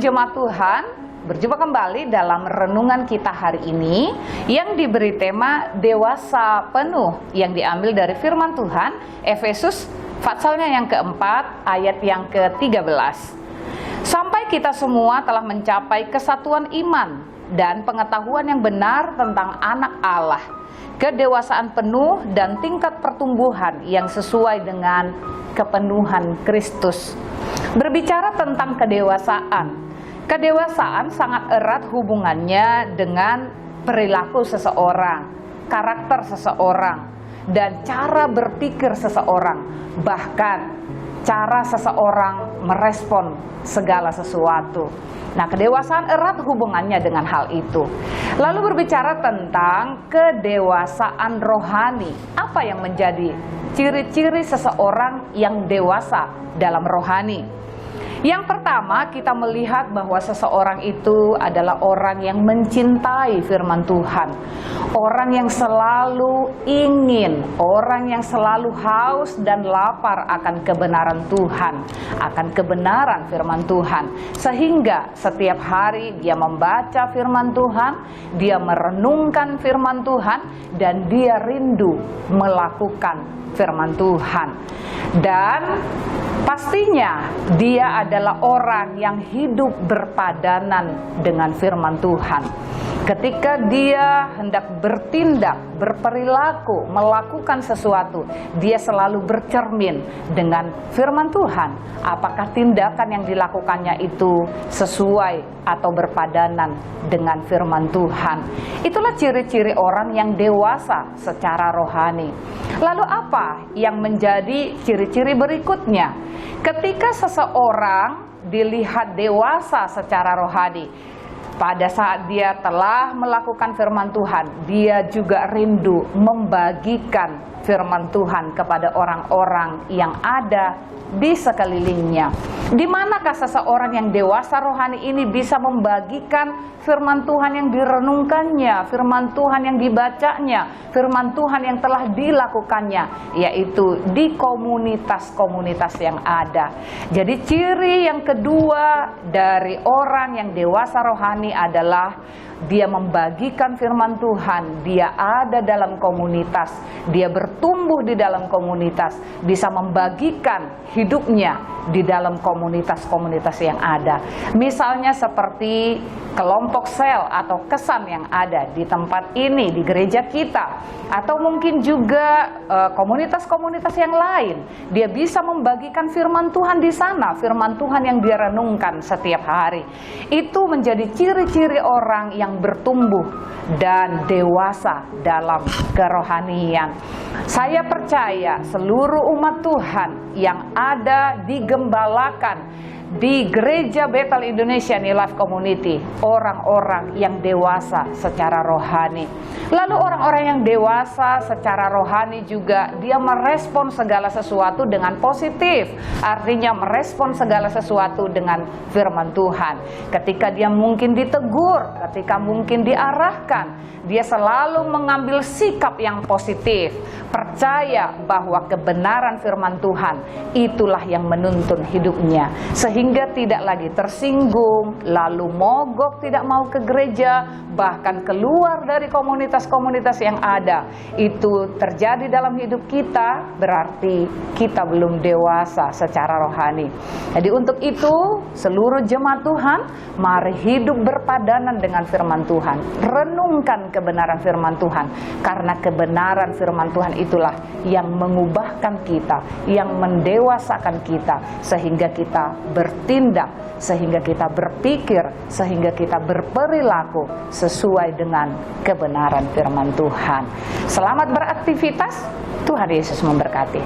jemaat Tuhan, berjumpa kembali dalam renungan kita hari ini yang diberi tema dewasa penuh, yang diambil dari firman Tuhan Efesus pasalnya yang keempat ayat yang ke-13. Sampai kita semua telah mencapai kesatuan iman dan pengetahuan yang benar tentang anak Allah, kedewasaan penuh dan tingkat pertumbuhan yang sesuai dengan kepenuhan Kristus. Berbicara tentang kedewasaan, kedewasaan sangat erat hubungannya dengan perilaku seseorang, karakter seseorang, dan cara berpikir seseorang, bahkan cara seseorang merespon segala sesuatu. Nah, kedewasaan erat hubungannya dengan hal itu. Lalu berbicara tentang kedewasaan rohani, apa yang menjadi ciri-ciri seseorang yang dewasa dalam rohani? Yang pertama, kita melihat bahwa seseorang itu adalah orang yang mencintai firman Tuhan. Orang yang selalu ingin, orang yang selalu haus dan lapar akan kebenaran Tuhan, akan kebenaran firman Tuhan. Sehingga setiap hari dia membaca firman Tuhan, dia merenungkan firman Tuhan, dan dia rindu melakukan firman Tuhan. Dan pastinya dia adalah orang yang hidup berpadanan dengan firman Tuhan. Ketika dia hendak bertindak, berperilaku, melakukan sesuatu, dia selalu bercermin dengan firman Tuhan. Apakah tindakan yang dilakukannya itu sesuai atau berpadanan dengan firman Tuhan? Itulah ciri-ciri orang yang dewasa secara rohani. Lalu apa yang menjadi ciri-ciri berikutnya? Ketika seseorang dilihat dewasa secara rohani, pada saat dia telah melakukan firman Tuhan, dia juga rindu membagikan firman Tuhan kepada orang-orang yang ada di sekelilingnya. Di manakah seseorang yang dewasa rohani ini bisa membagikan firman Tuhan yang direnungkannya, firman Tuhan yang dibacanya, firman Tuhan yang telah dilakukannya, yaitu di komunitas-komunitas yang ada. Jadi ciri yang kedua dari orang yang dewasa rohani adalah dia membagikan firman Tuhan, dia ada dalam komunitas, dia bertumbuh di dalam komunitas, bisa membagikan hidupnya di dalam komunitas-komunitas yang ada. Misalnya seperti kelompok sel atau kesan yang ada di tempat ini, di gereja kita, atau mungkin juga komunitas-komunitas yang lain. Dia bisa membagikan firman Tuhan di sana, firman Tuhan yang dia renungkan setiap hari. Itu menjadi ciri-ciri orang yang bertumbuh dan dewasa dalam kerohanian. Saya percaya seluruh umat Tuhan yang ada digembalakan di Gereja Bethel Indonesia New Life Community, orang-orang yang dewasa secara rohani. Lalu orang-orang yang dewasa secara rohani juga dia merespon segala sesuatu dengan positif. Artinya merespon segala sesuatu dengan firman Tuhan. Ketika dia mungkin ditegur, ketika mungkin diarahkan, dia selalu mengambil sikap yang positif. Percaya bahwa kebenaran firman Tuhan itulah yang menuntun hidupnya, sehingga tidak lagi tersinggung, lalu mogok tidak mau ke gereja, bahkan keluar dari komunitas-komunitas yang ada. Itu terjadi dalam hidup kita, berarti kita belum dewasa secara rohani. Jadi untuk itu seluruh jemaat Tuhan, mari hidup berpadanan dengan firman Tuhan, renungkan kebenaran firman Tuhan, karena kebenaran firman Tuhan itulah yang mengubahkan kita, yang mendewasakan kita, sehingga kita bertindak, sehingga kita berpikir, sehingga kita berperilaku sesuai dengan kebenaran firman Tuhan. Selamat beraktivitas, Tuhan Yesus memberkati.